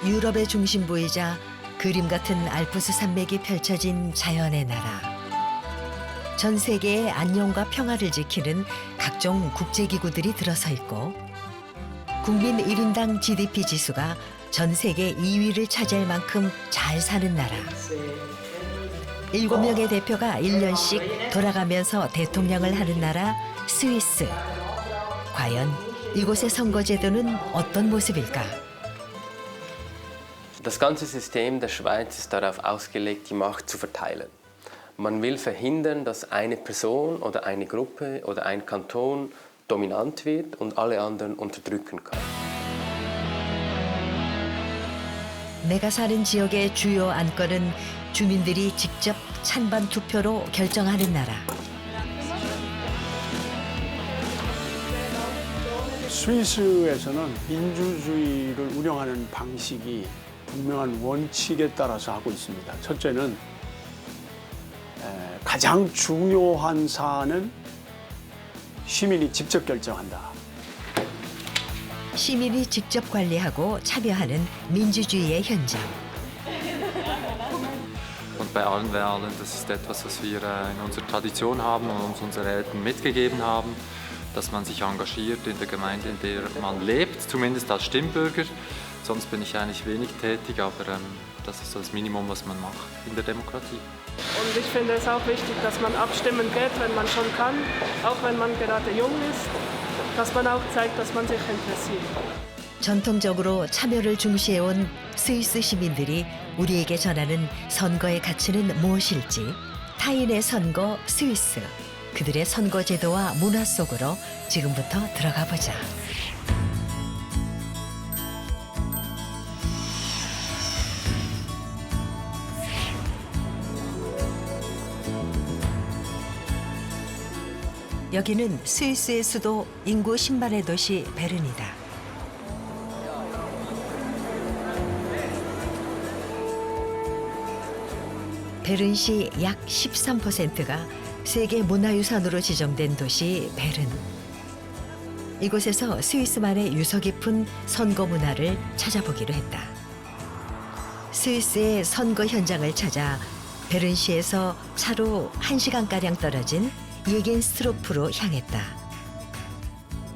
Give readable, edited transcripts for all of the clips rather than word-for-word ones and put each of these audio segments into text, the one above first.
유럽의 중심부이자 그림 같은 알프스 산맥이 펼쳐진 자연의 나라. 전 세계의 안녕과 평화를 지키는 각종 국제기구들이 들어서 있고 국민 1인당 GDP 지수가 전 세계 2위를 차지할 만큼 잘 사는 나라. 7명의 대표가 1년씩 돌아가면서 대통령을 하는 나라 스위스. 과연 이곳의 선거제도는 어떤 모습일까? Das ganze System der Schweiz ist darauf ausgelegt, die Macht zu verteilen. Man will verhindern, dass eine Person oder eine Gruppe oder ein Kanton dominant wird und alle anderen unterdrücken kann. 내가 사는 지역의 주요 안건은 주민들이 직접 찬반 투표로 결정하는 나라. 스위스에서는 민주주의를 운영하는 방식이 분명한 원칙에 따라서 하고 있습니다. 첫째는 가장 중요한 사안은 시민이 직접 결정한다. 시민이 직접 관리하고 참여하는 민주주의의 현장. Und bei allen Wahlen, das ist etwas, was wir in unserer Tradition haben und uns unsere Eltern mitgegeben haben, dass man sich engagiert in der Gemeinde, in der man lebt, zumindest als Stimmbürger. Sonst bin ich eigentlich wenig tätig, aber das ist so das Minimum, was man macht in der Demokratie. Und ich finde es auch wichtig, dass man abstimmen geht, wenn man schon kann, auch wenn man gerade jung ist, dass man auch zeigt, dass man sich interessiert. 전통적으로 참여를 중시해온 스위스 시민들이 우리에게 전하는 선거의 가치는 무엇일지 타인의 선거 스위스, 그들의 선거 제도와 문화 속으로 지금부터 들어가 보자. 여기는 스위스의 수도 인구 10만의 도시 베른이다. 베른시 약 13%가 세계 문화유산으로 지정된 도시 베른. 이곳에서 스위스만의 유서 깊은 선거 문화를 찾아보기로 했다. 스위스의 선거 현장을 찾아 베른시에서 차로 1시간가량 떨어진 예겐스트로프로 향했다.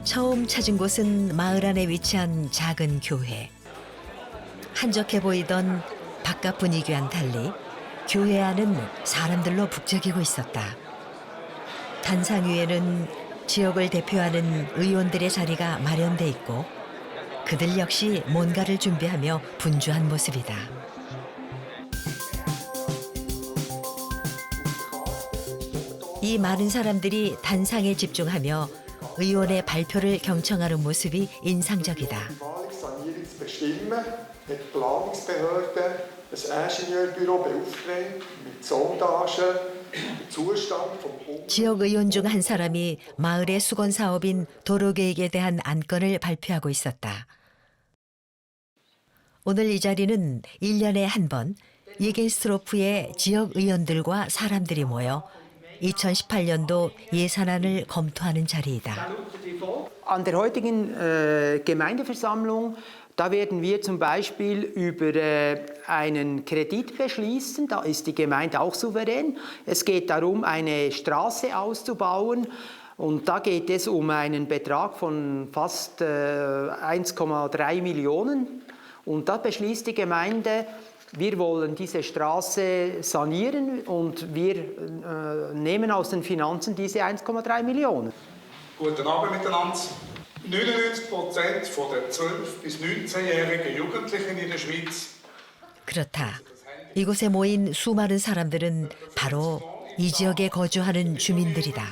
처음 찾은 곳은 마을 안에 위치한 작은 교회. 한적해 보이던 바깥 분위기와는 달리 교회 안은 사람들로 북적이고 있었다. 단상 위에는 지역을 대표하는 의원들의 자리가 마련돼 있고 그들 역시 뭔가를 준비하며 분주한 모습이다. 이 많은 사람들이 단상에 집중하며 의원의 발표를 경청하는 모습이 인상적이다. 지역 의원 중 한 사람이 마을의 수건 사업인 도로계획에 대한 안건을 발표하고 있었다. 오늘 이 자리는 1년에 한 번 예겐스트로프의 지역 의원들과 사람들이 모여 2018년도 예산안을 검토하는 자리이다. An der heutigen Gemeindeversammlung, da werden wir zum Beispiel über einen Kredit beschließen. Da ist die Gemeinde auch souverän. Es geht darum, eine Straße auszubauen. Und da geht es um einen Betrag von fast 1,3 Millionen. Und da beschließt die Gemeinde, wir wollen diese Straße sanieren und wir nehmen aus den Finanzen diese 1,3 Millionen. Guten Abend miteinander. 99% der 12- bis 19-jährigen Jugendlichen in der Schweiz. 그렇다. 이곳에 모인 수많은 사람들은 바로 이 지역에 거주하는 주민들이다.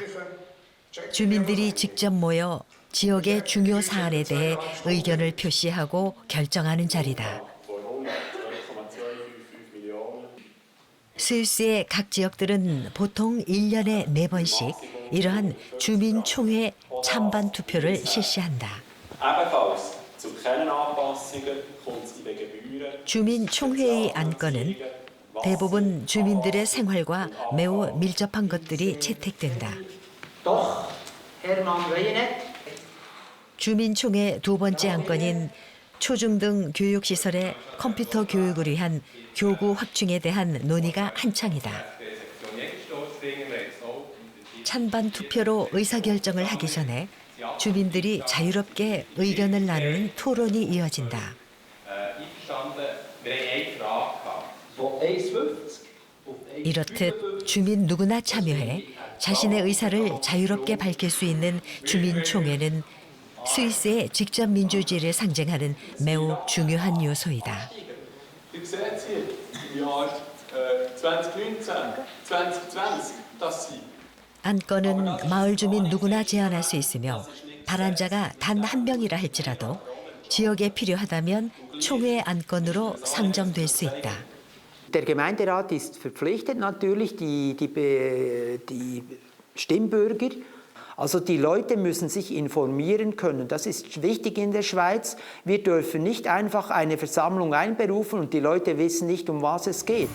주민들이 직접 모여 지역의 중요 사안에 대해 의견을 표시하고 결정하는 자리다. 스위스의 각 지역들은 보통 1년에 4번씩 이러한 주민총회 찬반 투표를 실시한다. 주민총회의 안건은 대부분 주민들의 생활과 매우 밀접한 것들이 채택된다. 주민총회 두 번째 안건인 초중등 교육시설의 컴퓨터 교육을 위한 교구 확충에 대한 논의가 한창이다. 찬반 투표로 의사결정을 하기 전에 주민들이 자유롭게 의견을 나누는 토론이 이어진다. 이렇듯 주민 누구나 참여해 자신의 의사를 자유롭게 밝힐 수 있는 주민총회는 스위스의 직접 민주주의를 상징하는 매우 중요한 요소이다. 안건은 마을 주민 누구나 제안할 수 있으며 발안자가 단 한 명이라 할지라도 지역에 필요하다면 총회 안건으로 상정될 수 있다. Der Gemeinderat ist verpflichtet natürlich, die Stimmbürger, also die Leute müssen sich informieren können. Das ist wichtig in der Schweiz. Wir dürfen nicht einfach eine Versammlung einberufen und die Leute wissen nicht, um was es geht.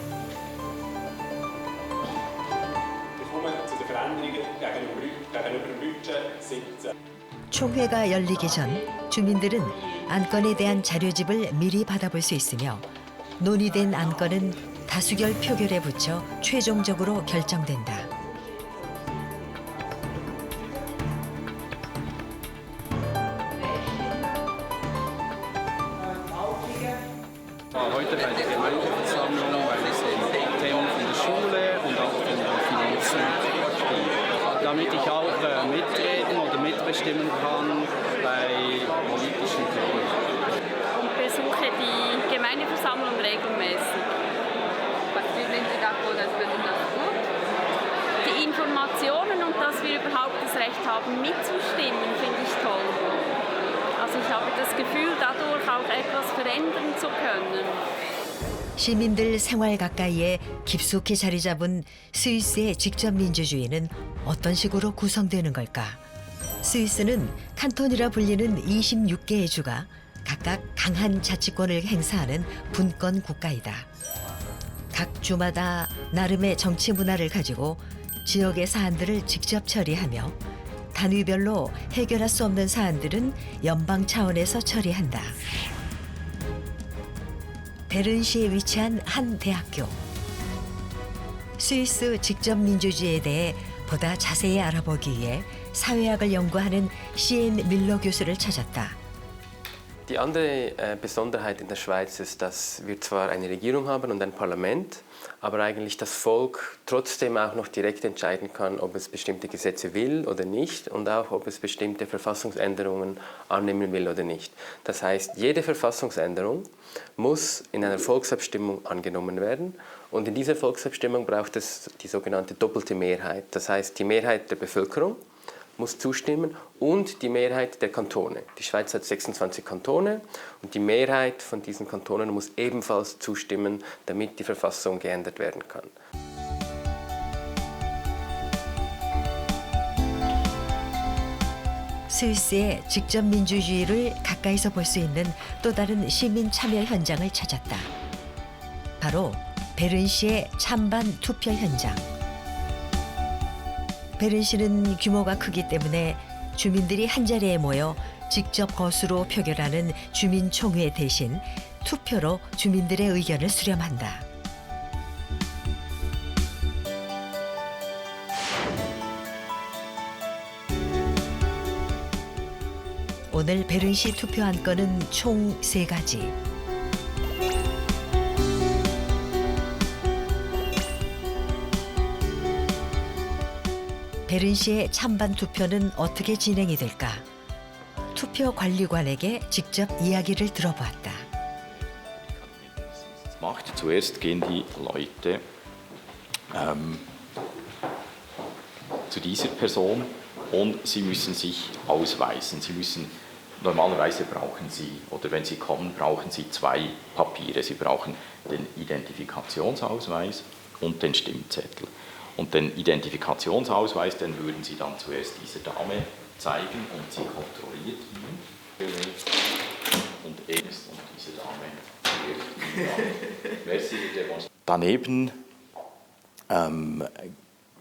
총회가 열리기 전 주민들은 안건에 대한 자료집을 미리 받아볼 수 있으며 논의된 안건은 다수결 표결에 붙여 최종적으로 결정된다. Heute bei der Gemeindeversammlung, weil es Themen von der Schule und auch von den Finanzen gibt. Damit ich auch mitreden oder mitbestimmen kann bei politischen Themen. Ich besuche die Gemeindeversammlung regelmäßig. Die Informationen und dass wir überhaupt das Recht haben, mitzustimmen, finde ich toll. Also ich habe das Gefühl, dadurch auch etwas verändern zu können. 시민들 생활 가까이에 깊숙이 자리 잡은 스위스의 직접 민주주의는 어떤 식으로 구성되는 걸까? 스위스는 칸톤이라 불리는 26개의 주가 각각 강한 자치권을 행사하는 분권 국가이다. 각 주마다 나름의 정치 문화를 가지고 지역의 사안들을 직접 처리하며 단위별로 해결할 수 없는 사안들은 연방 차원에서 처리한다. 베른시에 위치한 한 대학교. 스위스 직접 민주주의에 대해 보다 자세히 알아보기 위해 사회학을 연구하는 시엔 밀러 교수를 찾았다. Die andere Besonderheit in der Schweiz ist, dass wir zwar eine Regierung haben und ein Parlament, aber eigentlich das Volk trotzdem auch noch direkt entscheiden kann, ob es bestimmte Gesetze will oder nicht und auch, ob es bestimmte Verfassungsänderungen annehmen will oder nicht. Das heißt, jede Verfassungsänderung muss in einer Volksabstimmung angenommen werden und in dieser Volksabstimmung braucht es die sogenannte doppelte Mehrheit. Das heißt, die Mehrheit der Bevölkerung muss zustimmen und die Mehrheit der Kantone. Die Schweiz hat 26 Kantone und die Mehrheit von diesen Kantonen muss ebenfalls zustimmen, damit die Verfassung geändert werden kann. 스위스의 직접 민주주의를 가까이서 볼 수 있는 또 다른 시민 참여 현장을 찾았다. 바로 베른시의 찬반 투표 현장. 베른시는 규모가 크기 때문에 주민들이 한자리에 모여 직접 거수로 표결하는 주민총회 대신 투표로 주민들의 의견을 수렴한다. 오늘 베른시 투표 안건은 총 3가지. 베른시의 찬반 투표는 어떻게 진행이 될까? 투표 관리관에게 직접 이야기를 들어보았다. Zuerst gehen die Leute zu dieser Person und sie müssen sich ausweisen. Normalerweise brauchen sie, oder wenn sie kommen, brauchen sie 2 Papiere. Sie brauchen den Identifikationsausweis und den Stimmzettel. Und den Identifikationsausweis, den würden Sie dann zuerst dieser Dame zeigen und sie kontrolliert ihn. Und erst und diese Dame wird ihn Daneben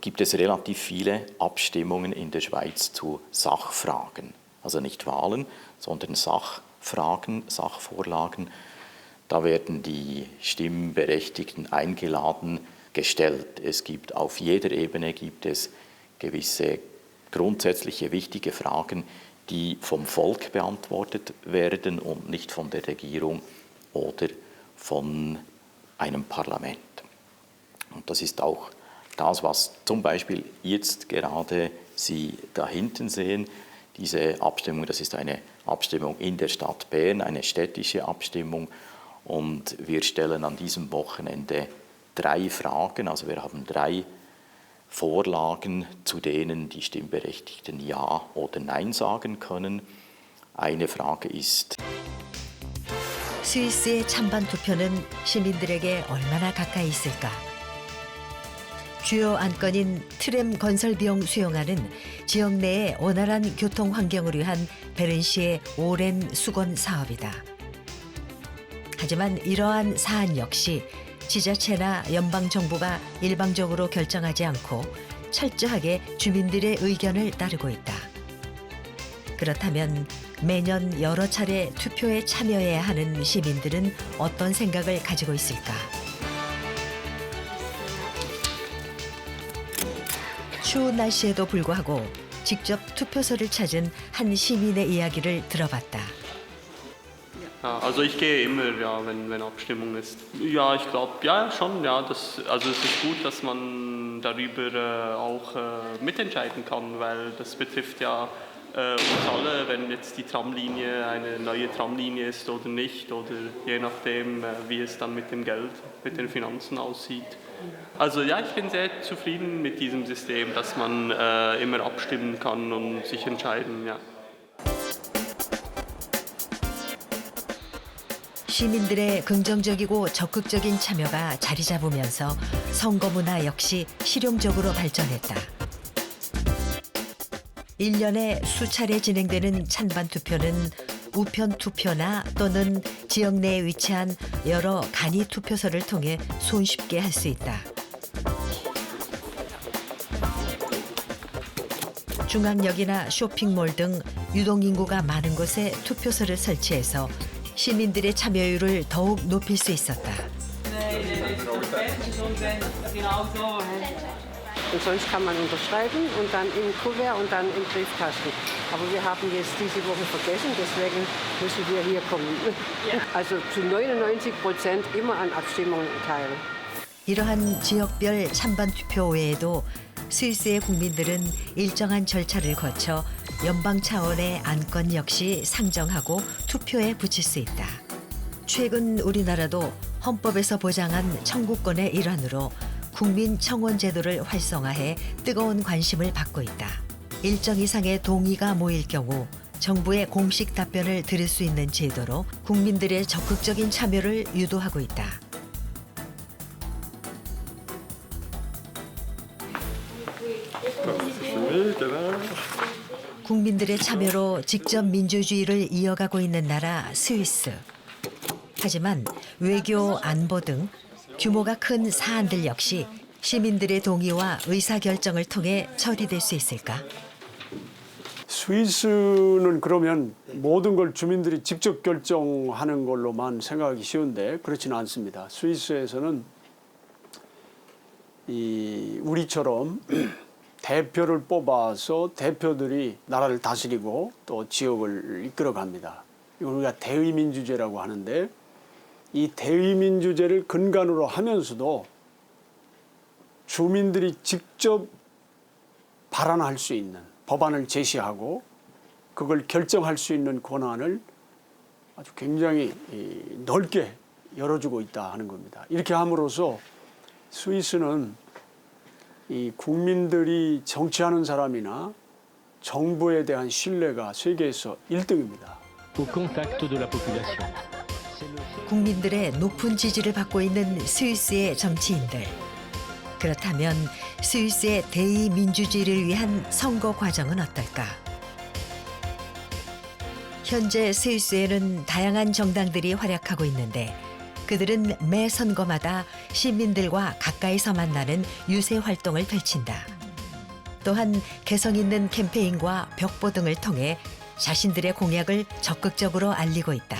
gibt es relativ viele Abstimmungen in der Schweiz zu Sachfragen. Also nicht Wahlen, sondern Sachfragen. Fragen, Sachvorlagen. Da werden die Stimmberechtigten eingeladen, gestellt. Es gibt auf jeder Ebene gibt es gewisse grundsätzliche wichtige Fragen, die vom Volk beantwortet werden und nicht von der Regierung oder von einem Parlament. Und das ist auch das, was zum Beispiel jetzt gerade Sie da hinten sehen. Diese Abstimmung, das ist eine Abstimmung in der Stadt Bern, eine städtische Abstimmung. Und wir stellen an diesem Wochenende 3 Fragen, also wir haben 3 Vorlagen, zu denen die Stimmberechtigten Ja oder Nein sagen können. Eine Frage ist: 스위스의 찬반 투표는 시민들에게 얼마나 가까이 있을까? 주요 안건인 트램 건설 비용 수용안은 지역 내의 원활한 교통 환경을 위한 베른시의 오랜 수건 사업이다. 하지만 이러한 사안 역시 지자체나 연방 정부가 일방적으로 결정하지 않고 철저하게 주민들의 의견을 따르고 있다. 그렇다면 매년 여러 차례 투표에 참여해야 하는 시민들은 어떤 생각을 가지고 있을까? 추운 날씨에도 불구하고 직접 투표소를 찾은 한 시민의 이야기를 들어봤다. Ja, also ich gehe immer, ja, wenn Abstimmung ist. Ja, ich glaube, ja, schon, ja. Also es ist gut, dass man darüber auch mitentscheiden kann, weil das betrifft ja uns alle, wenn jetzt die Tramlinie eine neue Tramlinie ist oder nicht, oder je nachdem, wie es dann mit dem Geld, mit den Finanzen aussieht. Also ja, ich bin sehr zufrieden mit diesem System, dass man immer abstimmen kann und sich entscheiden, ja. 시민들의 긍정적이고 적극적인 참여가 자리 잡으면서 선거 문화 역시 실용적으로 발전했다. 1년에 수차례 진행되는 찬반 투표는 우편 투표나 또는 지역 내에 위치한 여러 간이 투표소를 통해 손쉽게 할 수 있다. 중앙역이나 쇼핑몰 등 유동인구가 많은 곳에 투표소를 설치해서 시민들의 참여율을 더욱 높일 수 있었다. Und sonst kann man unterschreiben und dann im Kuvert und dann im Briefkasten. Aber wir haben jetzt diese Woche vergessen, deswegen müssen wir hier kommen. Also zu 99% immer an Abstimmungen teil. 이러한 지역별 찬반 투표 외에도 스위스의 국민들은 일정한 절차를 거쳐 연방 차원의 안건 역시 상정하고 투표에 붙일 수 있다. 최근 우리나라도 헌법에서 보장한 청구권의 일환으로 국민 청원 제도를 활성화해 뜨거운 관심을 받고 있다. 일정 이상의 동의가 모일 경우 정부의 공식 답변을 들을 수 있는 제도로 국민들의 적극적인 참여를 유도하고 있다. 국민들의 참여로 직접 민주주의를 이어가고 있는 나라 스위스. 하지만 외교, 안보 등 규모가 큰 사안들 역시 시민들의 동의와 의사결정을 통해 처리될 수 있을까? 스위스는 그러면 모든 걸 주민들이 직접 결정하는 걸로만 생각하기 쉬운데 그렇지는 않습니다. 스위스에서는 우리처럼 대표를 뽑아서 대표들이 나라를 다스리고 또 지역을 이끌어갑니다. 이걸 우리가 대의민주제라고 하는데 이 대의민주제를 근간으로 하면서도 주민들이 직접 발안할 수 있는 법안을 제시하고 그걸 결정할 수 있는 권한을 아주 굉장히 넓게 열어주고 있다 하는 겁니다. 이렇게 함으로써 스위스는 이 국민들이 정치하는 사람이나 정부에 대한 신뢰가 세계에서 1등입니다. 국민들의 높은 지지를 받고 있는 스위스의 정치인들. 그렇다면 스위스의 대의 민주주의를 위한 선거 과정은 어떨까? 현재 스위스에는 다양한 정당들이 활약하고 있는데 그들은 매 선거마다 시민들과 가까이서 만나는 유세 활동을 펼친다. 또한 개성 있는 캠페인과 벽보 등을 통해 자신들의 공약을 적극적으로 알리고 있다.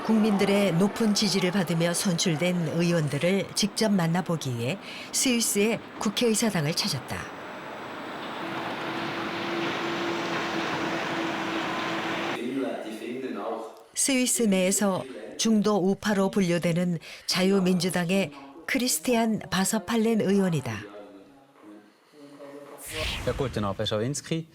국민들의 높은 지지를 받으며 선출된 의원들을 직접 만나보기 위해 스위스의 국회의사당을 찾았다. 스위스 내에서 중도 우파로 분류되는 자유민주당의 크리스티안 바서팔렌 의원이다. Ja, guten Abend, Herr Schawinski.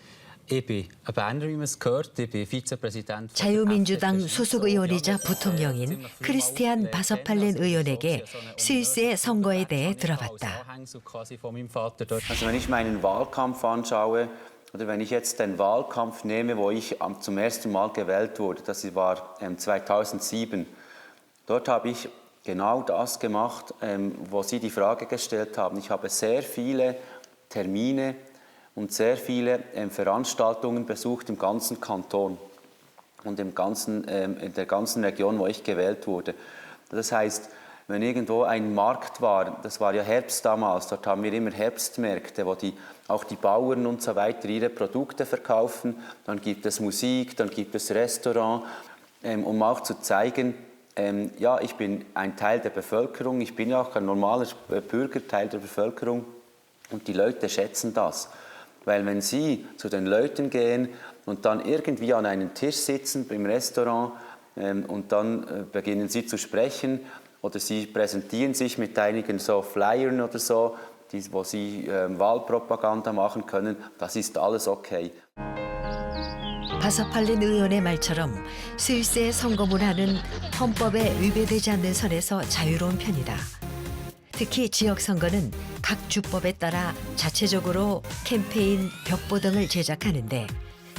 Ich bin ein Berner, wie man es gehört. Ich bin Vizepräsident. 자유민주당 소속 의원이자 부통령인 크리스티안 바서팔렌 의원에게 스위스의 선거에 대해 들어봤다. Also wenn ich meinen Wahlkampf anschaue, oder wenn ich jetzt den Wahlkampf nehme, wo ich zum ersten Mal gewählt wurde, das war 2007, dort habe ich genau das gemacht, wo Sie die Frage gestellt haben. Ich habe sehr viele Termine und sehr viele Veranstaltungen besucht im ganzen Kanton und in der ganzen Region, wo ich gewählt wurde. Das heißt, wenn irgendwo ein Markt war, das war ja Herbst damals, dort haben wir immer Herbstmärkte, wo auch die Bauern und so weiter ihre Produkte verkaufen. Dann gibt es Musik, dann gibt es Restaurant, um auch zu zeigen, ja, ich bin ein Teil der Bevölkerung, ich bin ja auch ein normaler Bürger, Teil der Bevölkerung und die Leute schätzen das. Weil wenn Sie zu den Leuten gehen und dann irgendwie an einem Tisch sitzen im Restaurant und dann beginnen Sie zu sprechen oder Sie präsentieren sich mit einigen so Flyern oder so, wo Sie Wahlpropaganda machen können, das ist alles okay. 바서팔렌 의원의 말처럼 스위스의 선거 문화는 헌법에 위배되지 않는 선에서 자유로운 편이다. 특히 지역 선거는 각 주법에 따라 자체적으로 캠페인 벽보 등을 제작하는데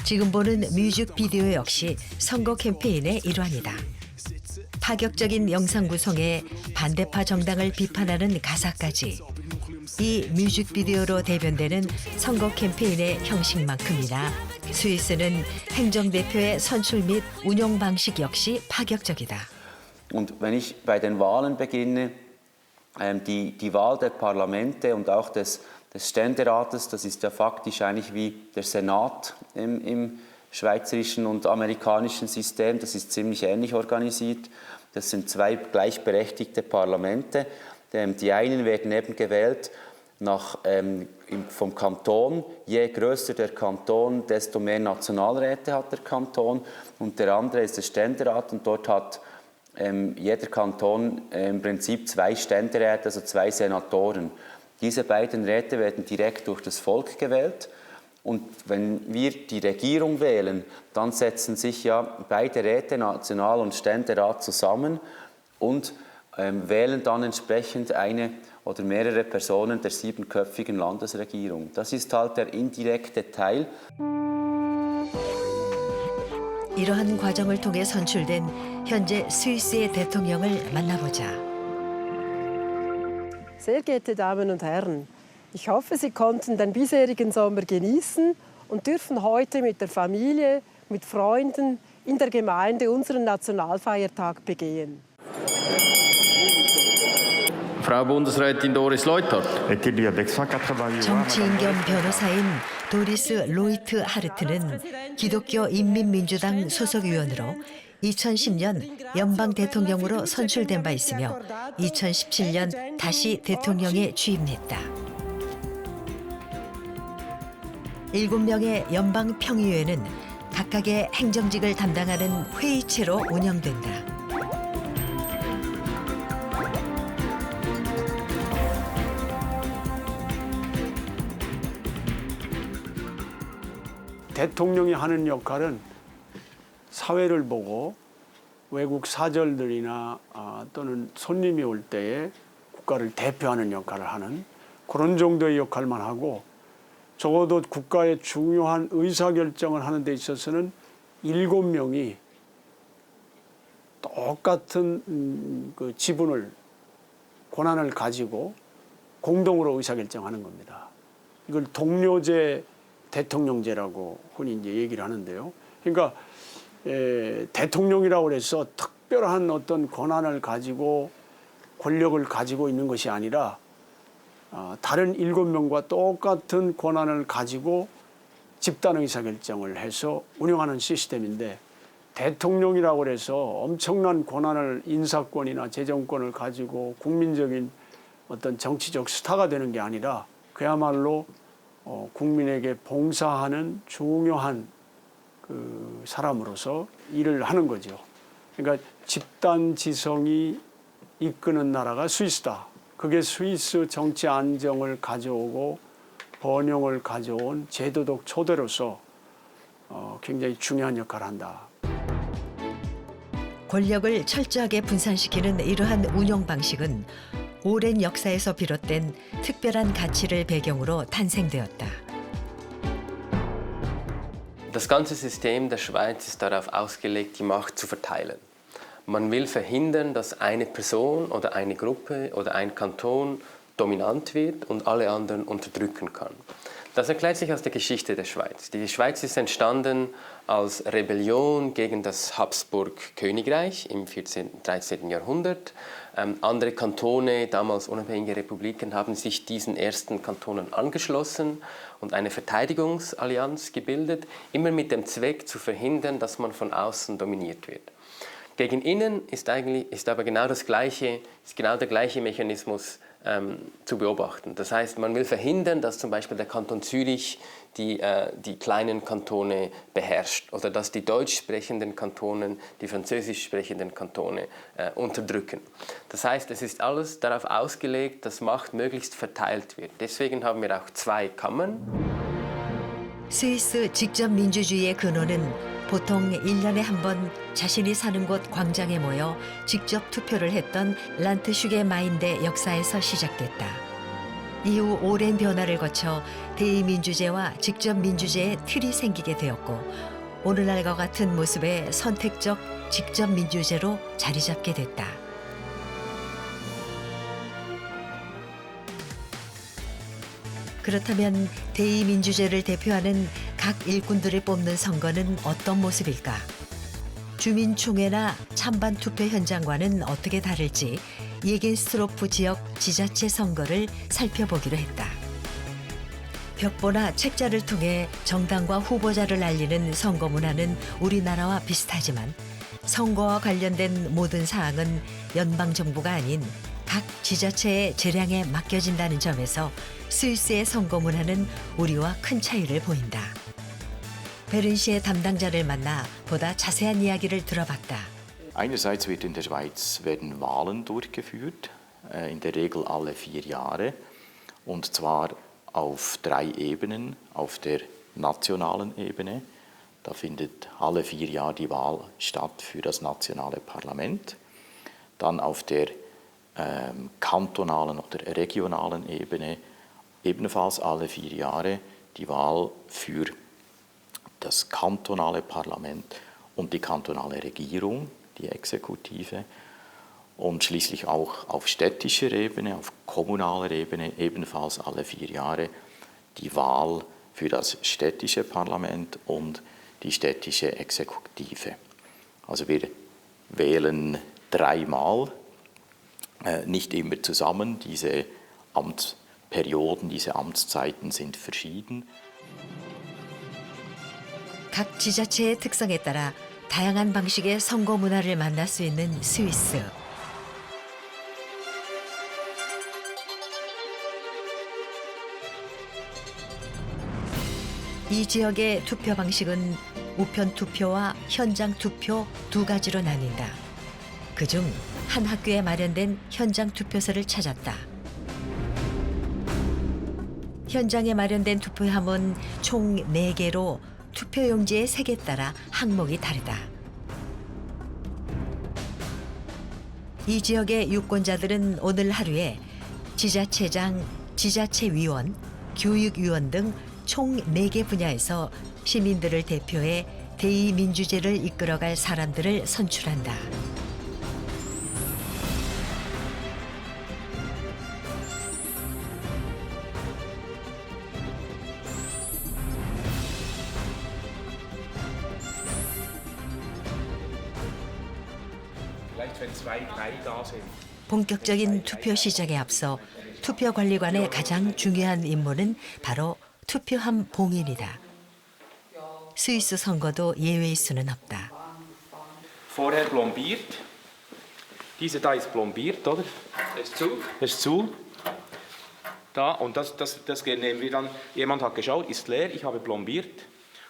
지금 보는 뮤직비디오 역시 선거 캠페인의 일환이다. 파격적인 영상 구성에 반대파 정당을 비판하는 가사까지 이 뮤직비디오로 대변되는 선거 캠페인의 형식만큼이나 스위스는 행정대표의 선출 및 운영 방식 역시 파격적이다. Und wenn ich bei den Wahlen beginne, die Wahl der Parlamente und auch des Ständerates, das ist ja faktisch eigentlich wie der Senat im schweizerischen und amerikanischen System, das ist ziemlich ähnlich organisiert. Das sind zwei gleichberechtigte Parlamente. Die einen werden eben gewählt vom Kanton. Je größer der Kanton, desto mehr Nationalräte hat der Kanton. Und der andere ist der Ständerat und dort hat jeder Kanton im Prinzip 2 Ständeräte, also 2 Senatoren. Diese beiden Räte werden direkt durch das Volk gewählt. Und wenn wir die Regierung wählen, dann setzen sich ja beide Räte, National- und Ständerat, zusammen und wählen dann entsprechend eine oder mehrere Personen der 7-köpfigen Landesregierung. Das ist halt der indirekte Teil. 이러한 과정을 통해 선출된 현재 스위스의 대통령을 만나보자. Sehr geehrte Damen und Herren, ich hoffe, Sie konnten den bisherigen Sommer genießen und dürfen heute mit der Familie, mit Freunden in der Gemeinde unseren Nationalfeiertag begehen. Frau Bundesrätin Doris Leuthard. 정치인 겸 변호사인 도리스 로이트 하르트는 기독교 인민민주당 소속 의원으로 2010년 연방 대통령으로 선출된 바 있으며 2017년 다시 대통령에 취임했다. 7명의 연방 평의회는 각각의 행정직을 담당하는 회의체로 운영된다. 대통령이 하는 역할은 사회를 보고 외국 사절들이나 또는 손님이 올 때에 국가를 대표하는 역할을 하는 그런 정도의 역할만 하고 적어도 국가의 중요한 의사결정을 하는 데 있어서는 7명이 똑같은 그 지분을 권한을 가지고 공동으로 의사결정하는 겁니다. 이걸 동료제 대통령제라고 흔히 이제 얘기를 하는데요. 그러니까 대통령이라고 해서 특별한 어떤 권한을 가지고 권력을 가지고 있는 것이 아니라 다른 7명과 똑같은 권한을 가지고 집단 의사결정을 해서 운영하는 시스템인데 대통령이라고 해서 엄청난 권한을 인사권이나 재정권을 가지고 국민적인 어떤 정치적 스타가 되는 게 아니라 그야말로 국민에게 봉사하는 중요한 그 사람으로서 일을 하는 거죠. 그러니까 집단 지성이 이끄는 나라가 스위스다. 그게 스위스 정치 안정을 가져오고 번영을 가져온 제도적 초대로서 굉장히 중요한 역할을 한다. 권력을 철저하게 분산시키는 이러한 운영 방식은 오랜 역사에서 비롯된 특별한 가치를 배경으로 탄생되었다. Das ganze System der Schweiz ist darauf ausgelegt, die Macht zu verteilen. Man will verhindern, dass eine Person oder eine Gruppe oder ein Kanton dominant wird und alle anderen unterdrücken kann. Das erklärt sich aus der Geschichte der Schweiz. Die Schweiz ist entstanden als Rebellion gegen das Habsburg-Königreich im 13. Jahrhundert. Andere Kantone, damals unabhängige Republiken, haben sich diesen ersten Kantonen angeschlossen und eine Verteidigungsallianz gebildet, immer mit dem Zweck zu verhindern, dass man von außen dominiert wird. Gegen innen ist aber genau der gleiche Mechanismus zu beobachten. Das heißt, man will verhindern, dass zum Beispiel der Kanton Zürich die kleinen Kantone beherrscht oder dass die deutsch sprechenden Kantone die französisch sprechenden Kantone unterdrücken. Das heißt, es ist alles darauf ausgelegt, dass Macht möglichst verteilt wird. Deswegen haben wir auch 2 Kammern. 스위스 직접 민주주의의 근원은 보통 1년에 한 번 자신이 사는 곳 광장에 모여 직접 투표를 했던 란트슈게 마인대 역사에서 시작됐다. 이후 오랜 변화를 거쳐 대의민주제와 직접 민주제의 틀이 생기게 되었고 오늘날과 같은 모습의 선택적 직접 민주제로 자리 잡게 됐다. 그렇다면 대의민주제를 대표하는 각 일꾼들을 뽑는 선거는 어떤 모습일까? 주민총회나 찬반 투표 현장과는 어떻게 다를지 예겐스트로프 지역 지자체 선거를 살펴보기로 했다. 벽보나 책자를 통해 정당과 후보자를 알리는 선거 문화는 우리나라와 비슷하지만 선거와 관련된 모든 사항은 연방정부가 아닌 각 지자체의 재량에 맡겨진다는 점에서 스위스의 선거 문화는 우리와 큰 차이를 보인다. 베른시의 담당자를 만나 보다 자세한 이야기를 들어봤다. Einerseits werden in der Schweiz Wahlen durchgeführt, in der Regel alle 4 Jahre, und zwar auf 3 Ebenen. Auf der nationalen Ebene, da findet alle 4 Jahre die Wahl statt für das nationale Parlament. Dann auf der kantonalen oder regionalen Ebene ebenfalls alle 4 Jahre die Wahl für das kantonale Parlament und die kantonale Regierung, die Exekutive, und schließlich auch auf städtischer Ebene, auf kommunaler Ebene ebenfalls alle 4 Jahre die Wahl für das städtische Parlament und die städtische Exekutive. Also wir wählen 3-mal, nicht immer zusammen. Diese Amtsperioden, diese Amtszeiten sind verschieden. 각 지자체의 특성에 따라 다양한 방식의 선거 문화를 만날 수 있는 스위스. 이 지역의 투표 방식은 우편 투표와 현장 투표 2가지로 나뉜다. 그중 한 학교에 마련된 현장 투표소를 찾았다. 현장에 마련된 투표함은 총 4개로 투표용지의 색에 따라 항목이 다르다. 이 지역의 유권자들은 오늘 하루에 지자체장, 지자체위원, 교육위원 등 총 4개 분야에서 시민들을 대표해 대의민주제를 이끌어갈 사람들을 선출한다. 본격적인 투표 시작에 앞서 투표관리관의 가장 중요한 임무는 바로 투표함 봉인이다. 스위스 선거도 예외일 수는 없다. Vorher plombiert. Diese da ist plombiert, oder? Das ist zu. Das ist zu. Da, und das nehmen wir dann. Jemand hat geschaut, ist leer, ich habe plombiert.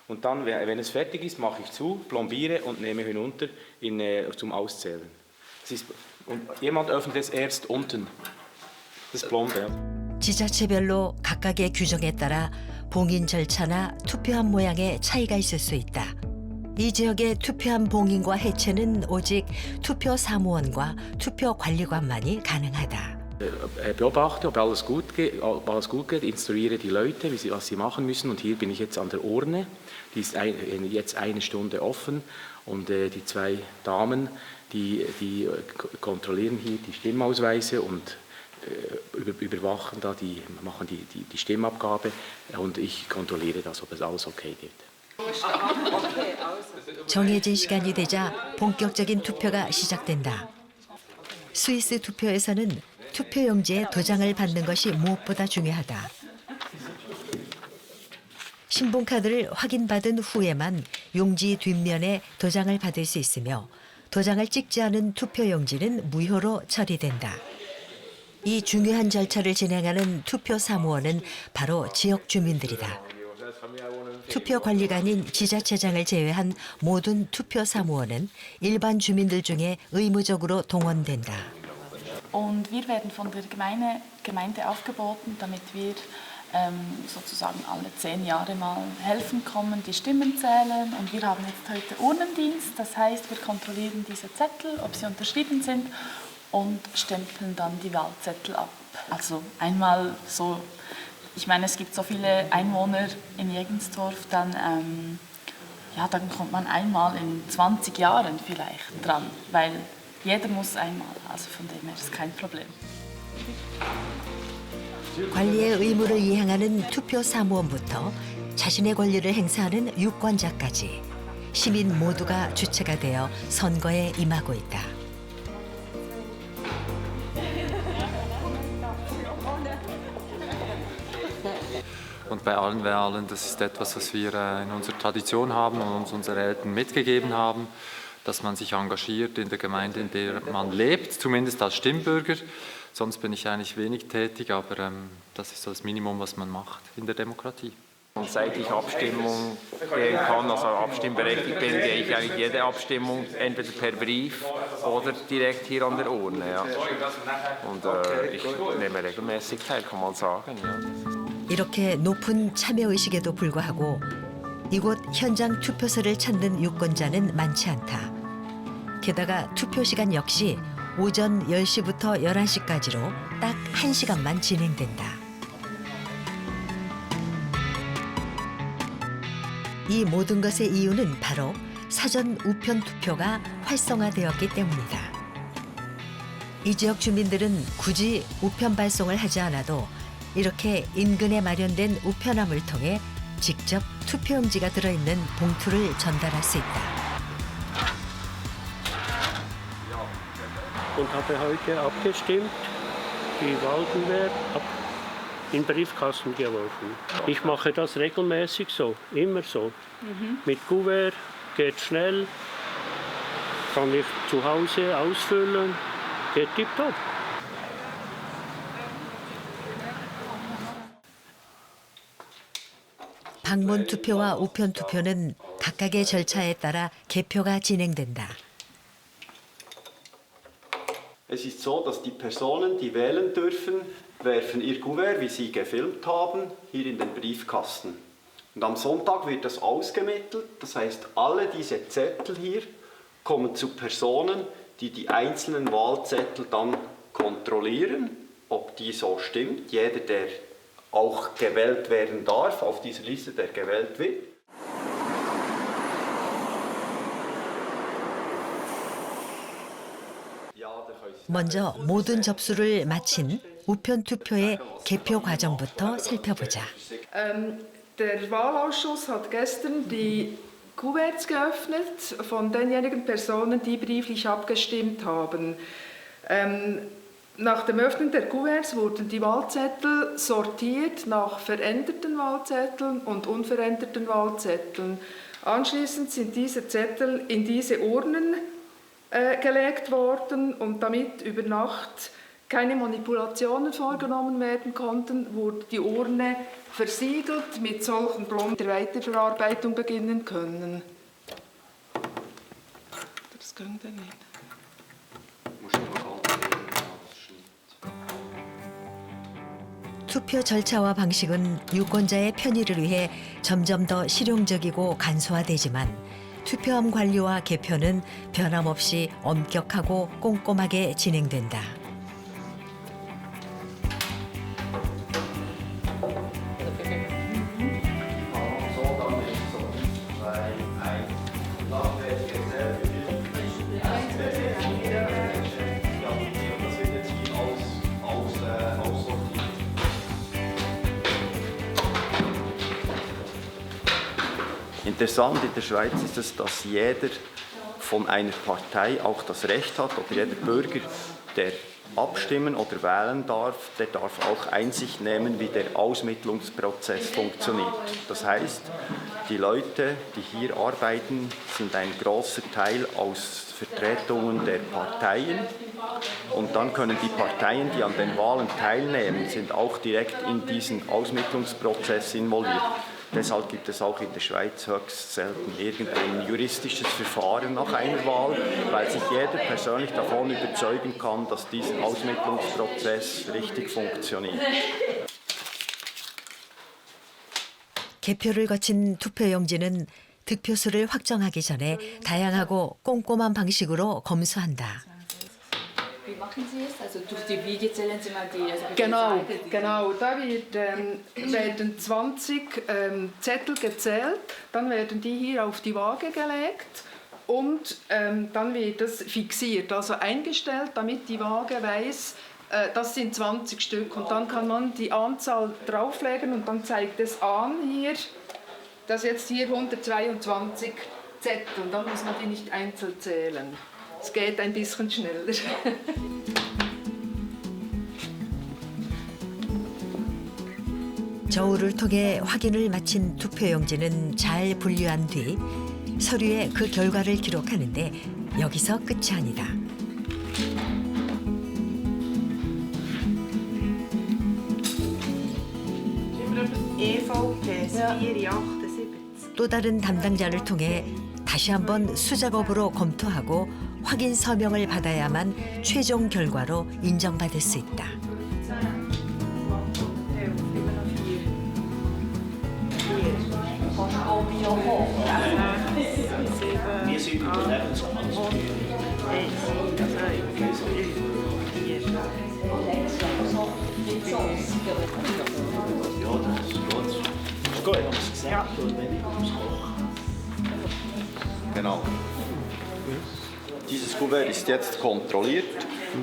Und dann, wenn es fertig ist, mache ich zu, plombiere und nehme hinunter zum Auszählen. Und jemand öffnet es erst unten. Das Plomb, ja. 지자체별로 각각의 규정에 따라 봉인 절차나 투표함 모양의 차이가 있을 수 있다. 이 지역의 투표함 봉인과 해체는 오직 투표 사무원과 투표 관리관만이 가능하다. Beobachte, ob alles gut geht, instruiere die Leute, was sie machen müssen. Und hier bin ich jetzt an der Urne, die ist jetzt 1 Stunde offen. Und die 2 Damen, die kontrollieren hier die Stimmausweise und überwachen da, machen die Stimmabgabe. Und ich kontrolliere das, ob es alles okay geht. 정해진 시간이 되자 본격적인 투표가 시작된다. 스위스 투표에서는 투표용지에 도장을 받는 것이 무엇보다 중요하다. 신분카드를 확인받은 후에만 용지 뒷면에 도장을 받을 수 있으며 도장을 찍지 않은 투표용지는 무효로 처리된다. 이 중요한 절차를 진행하는 투표 사무원은 바로 지역 주민들이다. 투표 관리관인 지자체장을 제외한 모든 투표 사무원은 일반 주민들 중에 의무적으로 동원된다. Und wir werden von der Gemeinde aufgeboten, damit wir sozusagen alle 10 Jahre mal helfen kommen, die Stimmen zählen. Und wir haben jetzt heute Urnendienst, das heißt, wir kontrollieren diese Zettel, ob sie unterschrieben sind und stempeln dann die Wahlzettel ab. Also einmal so, ich meine, es gibt so viele Einwohner in Jegenstorf, dann kommt man einmal in 20 Jahren vielleicht dran, weil jeder muss einmal, also von dem her ist kein Problem. 관리의 의무를 이행하는 투표 사무원부터 자신의 권리를 행사하는 유권자까지 시민 모두가 주체가 되어 선거에 임하고 있다. Und bei allen Wahlen, das ist etwas, was wir in unserer Tradition haben und uns unsere Eltern mitgegeben haben, dass man sich engagiert in der Gemeinde, in der man lebt, zumindest als Stimmbürger. Sonst bin ich eigentlich wenig tätig, aber das ist so das Minimum, was man macht in der Demokratie. Und seit ich Abstimmung gehen kann, also abstimmberechtigt bin, gehe ich eigentlich jede Abstimmung entweder per Brief oder direkt hier an der Urne. Ja. Und ich nehme regelmäßig teil, kann man sagen. Ja. 이렇게 높은 참여의식에도 불구하고 이곳 현장 투표소를 찾는 유권자는 많지 않다. 게다가 투표 시간 역시 오전 10시부터 11시까지로 딱 1시간만 진행된다. 이 모든 것의 이유는 바로 사전 우편 투표가 활성화되었기 때문이다. 이 지역 주민들은 굳이 우편 발송을 하지 않아도 이렇게 인근에 마련된 우편함을 통해 직접 투표용지가 들어있는 봉투를 전달할 수 있다. Und habe heute abgestimmt, die Wahlkuvert in den Briefkasten geworfen. Ich mache das regelmäßig so, immer so. Mit Kuvert geht schnell, kann ich zu Hause ausfüllen, geht tipptopp. 방문 투표와 우편 투표는 각각의 절차에 따라 개표가 진행된다. Es ist so, dass die Personen, die wählen dürfen, werfen ihr Kuvert, wie sie gefilmt haben, hier in den Briefkasten. Und am Sonntag wird das ausgemittelt, das heißt, alle diese Zettel hier kommen zu Personen, die die einzelnen Wahlzettel dann kontrollieren, ob die so stimmt. Jeder, der auch gewählt werden darf, auf dieser Liste, der gewählt wird. 먼저 모든 접수를 마친 우편 투표의 개표 과정부터 살펴보자. Der Wahlausschuss hat gestern die Kuverts geöffnet von denjenigen Personen, die brieflich abgestimmt haben. Nach dem Öffnen der Kuverts wurden die Wahlzettel sortiert nach veränderten Wahlzetteln und unveränderten Wahlzetteln. Anschließend sind diese Zettel in diese Urnen gelegt worden und damit über Nacht keine Manipulationen vorgenommen werden konnten, wurde die Urne versiegelt mit solchen Blumen der Weiterverarbeitung beginnen können. Das könnte nicht. 투표 절차와 방식은 유권자의 편의를 위해 점점 더 실용적이고 간소화되지만 투표함 관리와 개표는 변함없이 엄격하고 꼼꼼하게 진행된다. Interessant in der Schweiz ist es, dass jeder von einer Partei auch das Recht hat, oder jeder Bürger, der abstimmen oder wählen darf, der darf auch Einsicht nehmen, wie der Ausmittlungsprozess funktioniert. Das heißt, die Leute, die hier arbeiten, sind ein großer Teil aus Vertretungen der Parteien. Und dann können die Parteien, die an den Wahlen teilnehmen, sind auch direkt in diesen Ausmittlungsprozess involviert. Deshalb gibt es auch in der Schweiz höchst selten irgendein juristisches Verfahren nach einer Wahl, weil sich jeder persönlich davon überzeugen kann, dass dieser Ausmittlungsprozess richtig funktioniert. 개표를 거친 투표용지는 득표수를 확정하기 전에 다양하고 꼼꼼한 방식으로 검수한다. Wie machen Sie es? Also durch die Wiege zählen Sie mal die... Also Genau. Da werden 20 Zettel gezählt, dann werden die hier auf die Waage gelegt und dann wird das fixiert, also eingestellt, damit die Waage weiß, das sind 20 Stück. Und dann kann man die Anzahl drauflegen und dann zeigt es an hier, dass jetzt hier 122 Zettel, und dann muss man die nicht einzeln zählen. Es geht ein bisschen schneller. 저울을 통해 확인을 마친 투표용지는 잘 분류한 뒤 서류에 그 결과를 기록하는데 여기서 끝이 아니다. 또 다른 담당자를 통해 다시 한번 수작업으로 검토하고 확인 서명을 받아야만 최종 결과로 인정받을 수 있다. Genau. Dieses Kuvert ist jetzt kontrolliert.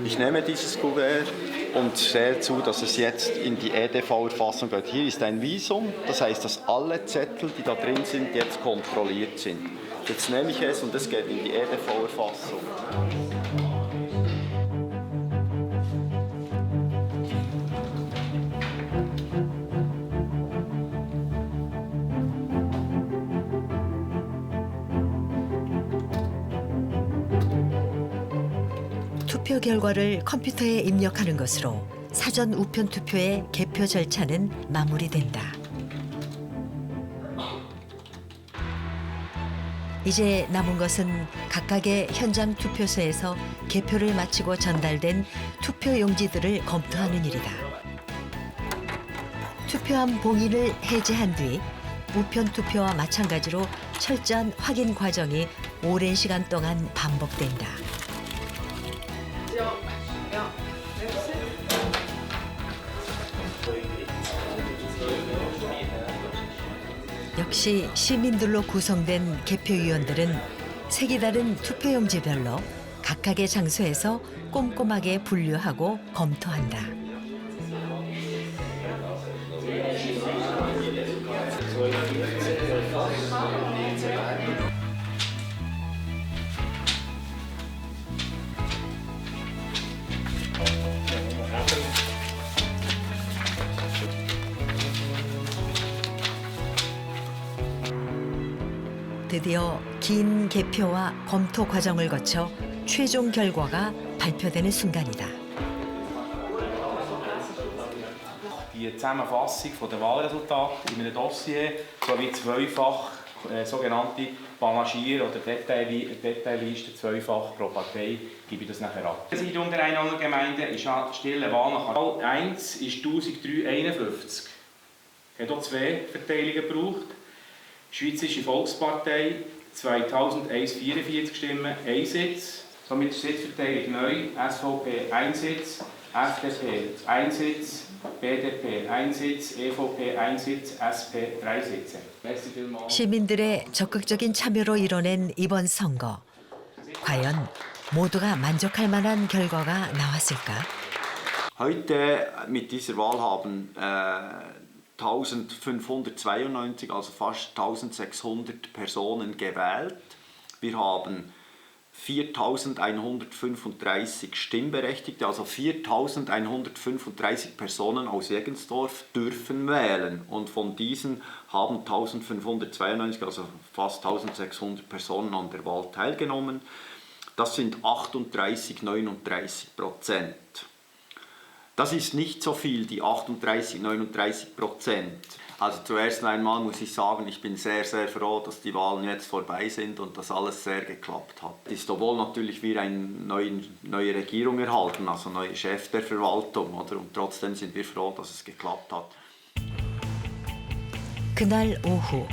Ich nehme dieses Kuvert und sehe zu, dass es jetzt in die EDV-Erfassung geht. Hier ist ein Visum, das heißt, dass alle Zettel, die da drin sind, jetzt kontrolliert sind. Jetzt nehme ich es und es geht in die EDV-Erfassung. 투표 결과를 컴퓨터에 입력하는 것으로 사전 우편 투표의 개표 절차는 마무리된다. 이제 남은 것은 각각의 현장 투표소에서 개표를 마치고 전달된 투표 용지들을 검토하는 일이다. 투표함 봉인을 해제한 뒤 우편 투표와 마찬가지로 철저한 확인 과정이 오랜 시간 동안 반복된다. 역시 시민들로 구성된 개표위원들은 색이 다른 투표용지별로 각각의 장소에서 꼼꼼하게 분류하고 검토한다. 드디어 긴 개표와 검토 과정을 거쳐 최종 결과가 발표되는 순간이다. Die Zusammenfassung der Wahlresultate in einem Dossier sowie zweifach sogenannte Panaschier- oder Detaillisten, zweifach pro Partei, gebe ich das nachher ab. Das Präsidium der Einwohnergemeinde ist eine stille Wahl nach Wahl 1 ist 1351. Es hat auch 2 Verteilungen gebraucht. Schweizerische Volkspartei 2144 Stimmen, 1 Sitz. Somit ist die Sitzverteilung neu. SVP 1 Sitz, FDP 1 Sitz, BDP 1 Sitz, EVP 1 Sitz, SP 3 Sitze. 시민들의 적극적인 참여로 이뤄낸 이번 선거. 과연 모두가 만족할 만한 결과가 나왔을까? Heute mit dieser Wahl haben 1592, also fast 1600 Personen gewählt. Wir haben 4135 Stimmberechtigte, also 4135 Personen aus Jegensdorf dürfen wählen. Und von diesen haben 1592, also fast 1600 Personen an der Wahl teilgenommen. Das sind 39,39%. Das ist nicht so viel, die 39,39%. Also zuerst einmal muss ich sagen, ich bin sehr, sehr froh, dass die Wahlen jetzt vorbei sind und dass alles sehr geklappt hat. Es ist, obwohl natürlich wir eine neue Regierung erhalten, also neue Chef der Verwaltung, oder? Und trotzdem sind wir froh, dass es geklappt hat. 그날 오후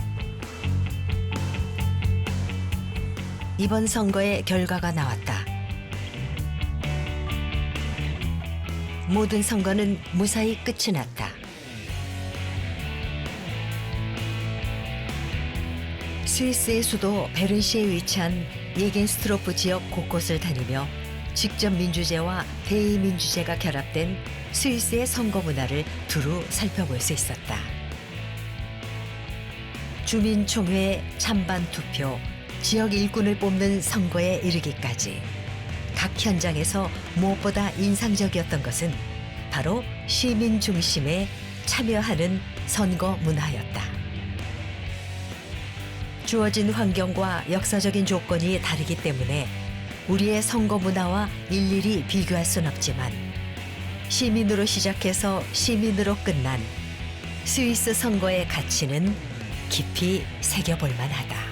이번 선거의 결과가 나왔다. 모든 선거는 무사히 끝이 났다. 스위스의 수도 베른시에 위치한 예겐스트로프 지역 곳곳을 다니며 직접 민주제와 대의민주제가 결합된 스위스의 선거 문화를 두루 살펴볼 수 있었다. 주민총회, 찬반 투표, 지역 일꾼을 뽑는 선거에 이르기까지 각 현장에서 무엇보다 인상적이었던 것은 바로 시민 중심의 참여하는 선거 문화였다. 주어진 환경과 역사적인 조건이 다르기 때문에 우리의 선거 문화와 일일이 비교할 순 없지만 시민으로 시작해서 시민으로 끝난 스위스 선거의 가치는 깊이 새겨볼 만하다.